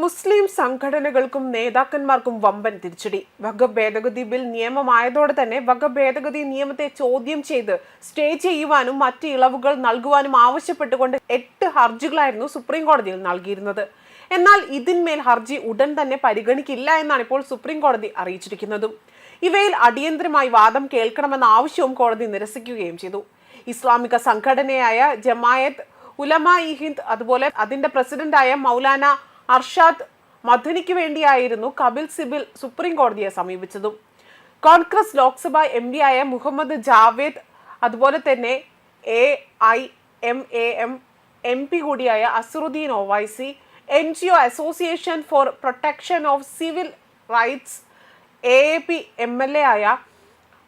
മുസ്ലിം സംഘടനകൾക്കും നേതാക്കന്മാർക്കും വമ്പൻ തിരിച്ചടി. വഖഫ് ഭേദഗതി ബിൽ നിയമമായതോടെ തന്നെ വഖഫ് ഭേദഗതി നിയമത്തെ ചോദ്യം ചെയ്ത് സ്റ്റേ ചെയ്യുവാനും മറ്റ് ഇളവുകൾ നൽകുവാനും ആവശ്യപ്പെട്ടുകൊണ്ട് 8 ഹർജികളായിരുന്നു സുപ്രീം കോടതിയിൽ നൽകിയിരുന്നത്. എന്നാൽ ഇതിന്മേൽ ഹർജി ഉടൻ തന്നെ പരിഗണിക്കില്ല എന്നാണ് ഇപ്പോൾ സുപ്രീം കോടതി അറിയിച്ചിരിക്കുന്നതും. ഇവയിൽ അടിയന്തരമായി വാദം കേൾക്കണമെന്ന ആവശ്യവും കോടതി നിരസിക്കുകയും ചെയ്തു. ഇസ്ലാമിക സംഘടനയായ ജമായത്ത് ഉലമാ-ഇ ഹിന്ദ് അതുപോലെ അതിന്റെ പ്രസിഡന്റായ മൗലാന അർഷാദ് മദനിക്ക് വേണ്ടിയായിരുന്നു കപിൽ സിബൽ സുപ്രീം കോടതിയെ സമീപിച്ചതും. കോൺഗ്രസ് ലോക്സഭാ MP ആയ മുഹമ്മദ് ജാവേദ് അതുപോലെ തന്നെ AIMAM MP കൂടിയായ Azharuddin Owaisi, NGO association for protection of civil rights AAP MLA ആയ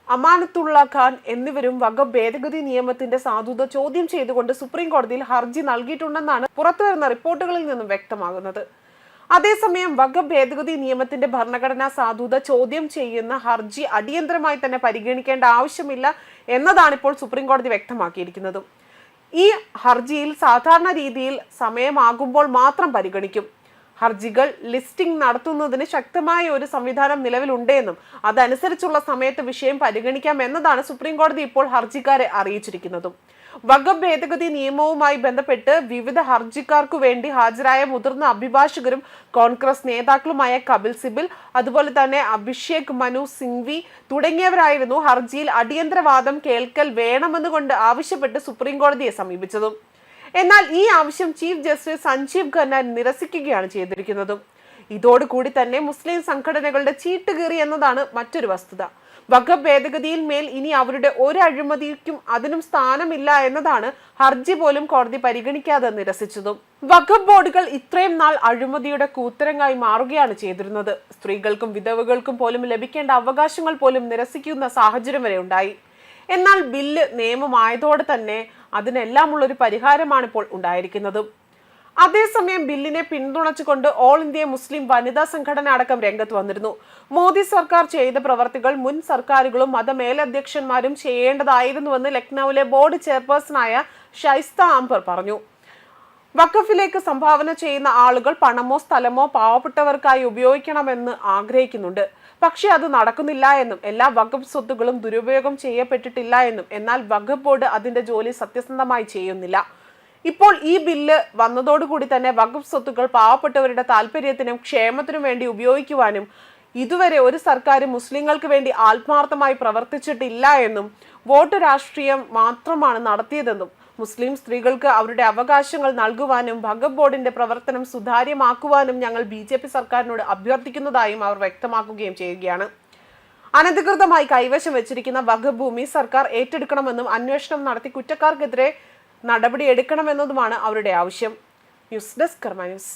അമാനത്തുള്ള ഖാൻ എന്നിവരും വഖഫ് ഭേദഗതി നിയമത്തിന്റെ സാധുത ചോദ്യം ചെയ്തുകൊണ്ട് സുപ്രീം കോടതിയിൽ ഹർജി നൽകിയിട്ടുണ്ടെന്നാണ് പുറത്തുവരുന്ന റിപ്പോർട്ടുകളിൽ നിന്നും വ്യക്തമാകുന്നത്. അതേസമയം വഖഫ് ഭേദഗതി നിയമത്തിന്റെ ഭരണഘടനാ സാധുത ചോദ്യം ചെയ്യുന്ന ഹർജി അടിയന്തരമായി തന്നെ പരിഗണിക്കേണ്ട ആവശ്യമില്ല എന്നതാണ് ഇപ്പോൾ സുപ്രീം കോടതി വ്യക്തമാക്കിയിരിക്കുന്നതും. ഈ ഹർജിയിൽ സാധാരണ രീതിയിൽ സമയമാകുമ്പോൾ മാത്രം പരിഗണിക്കും. ഹർജികൾ ലിസ്റ്റിംഗ് നടത്തുന്നതിന് ശക്തമായ ഒരു സംവിധാനം നിലവിലുണ്ടെന്നും അതനുസരിച്ചുള്ള സമയത്ത് വിഷയം പരിഗണിക്കാം എന്നതാണ് സുപ്രീം കോടതി ഇപ്പോൾ ഹർജിക്കാരെ അറിയിച്ചിരിക്കുന്നതും. വഖഫ് ഭേദഗതി നിയമവുമായി ബന്ധപ്പെട്ട് വിവിധ ഹർജിക്കാർക്കു വേണ്ടി ഹാജരായ മുതിർന്ന അഭിഭാഷകരും കോൺഗ്രസ് നേതാക്കളുമായ കപിൽ സിബൽ അതുപോലെ തന്നെ അഭിഷേക് മനു സിംഗ്വി തുടങ്ങിയവരായിരുന്നു ഹർജിയിൽ അടിയന്തരവാദം കേൾക്കൽ വേണമെന്നുകൊണ്ട് ആവശ്യപ്പെട്ട് സുപ്രീം കോടതിയെ സമീപിച്ചതും. എന്നാൽ ഈ ആവശ്യം ചീഫ് ജസ്റ്റിസ് സഞ്ജീവ് ഖന്ന നിരസിക്കുകയാണ് ചെയ്തിരിക്കുന്നതും. ഇതോടുകൂടി തന്നെ മുസ്ലിം സംഘടനകളുടെ ചീട്ടുകീറി എന്നതാണ് മറ്റൊരു വസ്തുത. വഖഫ് ഭേദഗതിയിൽ മേൽ ഇനി അവരുടെ ഒരു അഴിമതിക്കും അതിനും സ്ഥാനമില്ല എന്നതാണ് ഹർജി പോലും കോടതി പരിഗണിക്കാതെ നിരസിച്ചതും. വഖഫ് ബോർഡുകൾ ഇത്രയും നാൾ അഴിമതിയുടെ കൂത്തരങ്ങായി മാറുകയാണ് ചെയ്തിരുന്നത്. സ്ത്രീകൾക്കും വിധവകൾക്കും പോലും ലഭിക്കേണ്ട അവകാശങ്ങൾ പോലും നിരസിക്കുന്ന സാഹചര്യം വരെ ഉണ്ടായി. എന്നാൽ ബില്ല് നിയമമായതോടെ തന്നെ അതിനെല്ലാമുള്ള ഒരു പരിഹാരമാണ് ഇപ്പോൾ ഉണ്ടായിരിക്കുന്നത്. അതേസമയം ബില്ലിനെ പിന്തുണച്ചുകൊണ്ട് ഓൾ ഇന്ത്യ മുസ്ലിം വനിതാ സംഘടന അടക്കം രംഗത്ത് വന്നിരുന്നു. മോദി സർക്കാർ ചെയ്ത പ്രവർത്തികൾ മുൻ സർക്കാരുകളും മതമേലധ്യക്ഷന്മാരും ചെയ്യേണ്ടതായിരുന്നുവെന്ന് ലക്നൌവിലെ ബോർഡ് ചെയർപേഴ്സണായ ഷൈസ്ത അംബർ പറഞ്ഞു. വഖഫിലേക്ക് സംഭാവന ചെയ്യുന്ന ആളുകൾ പണമോ സ്ഥലമോ പാവപ്പെട്ടവർക്കായി ഉപയോഗിക്കണമെന്ന് ആഗ്രഹിക്കുന്നുണ്ട്. പക്ഷെ അത് നടക്കുന്നില്ല എന്നും എല്ലാ വഖഫ് സ്വത്തുകളും ദുരുപയോഗം ചെയ്യപ്പെട്ടിട്ടില്ല എന്നും എന്നാൽ വഖഫ് ബോർഡ് അതിന്റെ ജോലി സത്യസന്ധമായി ചെയ്യുന്നില്ല. ഇപ്പോൾ ഈ ബില്ല് വന്നതോടുകൂടി തന്നെ വഖഫ് സ്വത്തുക്കൾ പാവപ്പെട്ടവരുടെ താല്പര്യത്തിനും ക്ഷേമത്തിനും വേണ്ടി ഉപയോഗിക്കുവാനും ഇതുവരെ ഒരു സർക്കാരും മുസ്ലിങ്ങൾക്ക് വേണ്ടി ആത്മാർത്ഥമായി പ്രവർത്തിച്ചിട്ടില്ല എന്നും വോട്ട് രാഷ്ട്രീയം മാത്രമാണ് നടത്തിയതെന്നും മുസ്ലിം സ്ത്രീകൾക്ക് അവരുടെ അവകാശങ്ങൾ നൽകുവാനും വഖഫ് ബോർഡിന്റെ പ്രവർത്തനം സുതാര്യമാക്കുവാനും ഞങ്ങൾ BJP സർക്കാരിനോട് അഭ്യർത്ഥിക്കുന്നതായും അവർ വ്യക്തമാക്കുകയും ചെയ്യുകയാണ്. അനധികൃതമായി കൈവശം വെച്ചിരിക്കുന്ന വഖഫ് ഭൂമി സർക്കാർ ഏറ്റെടുക്കണമെന്നും അന്വേഷണം നടത്തി കുറ്റക്കാർക്കെതിരെ നടപടിയെടുക്കണമെന്നതുമാണ് അവരുടെ ആവശ്യം. ന്യൂസ് ഡെസ്ക് കർമ്മ ന്യൂസ്.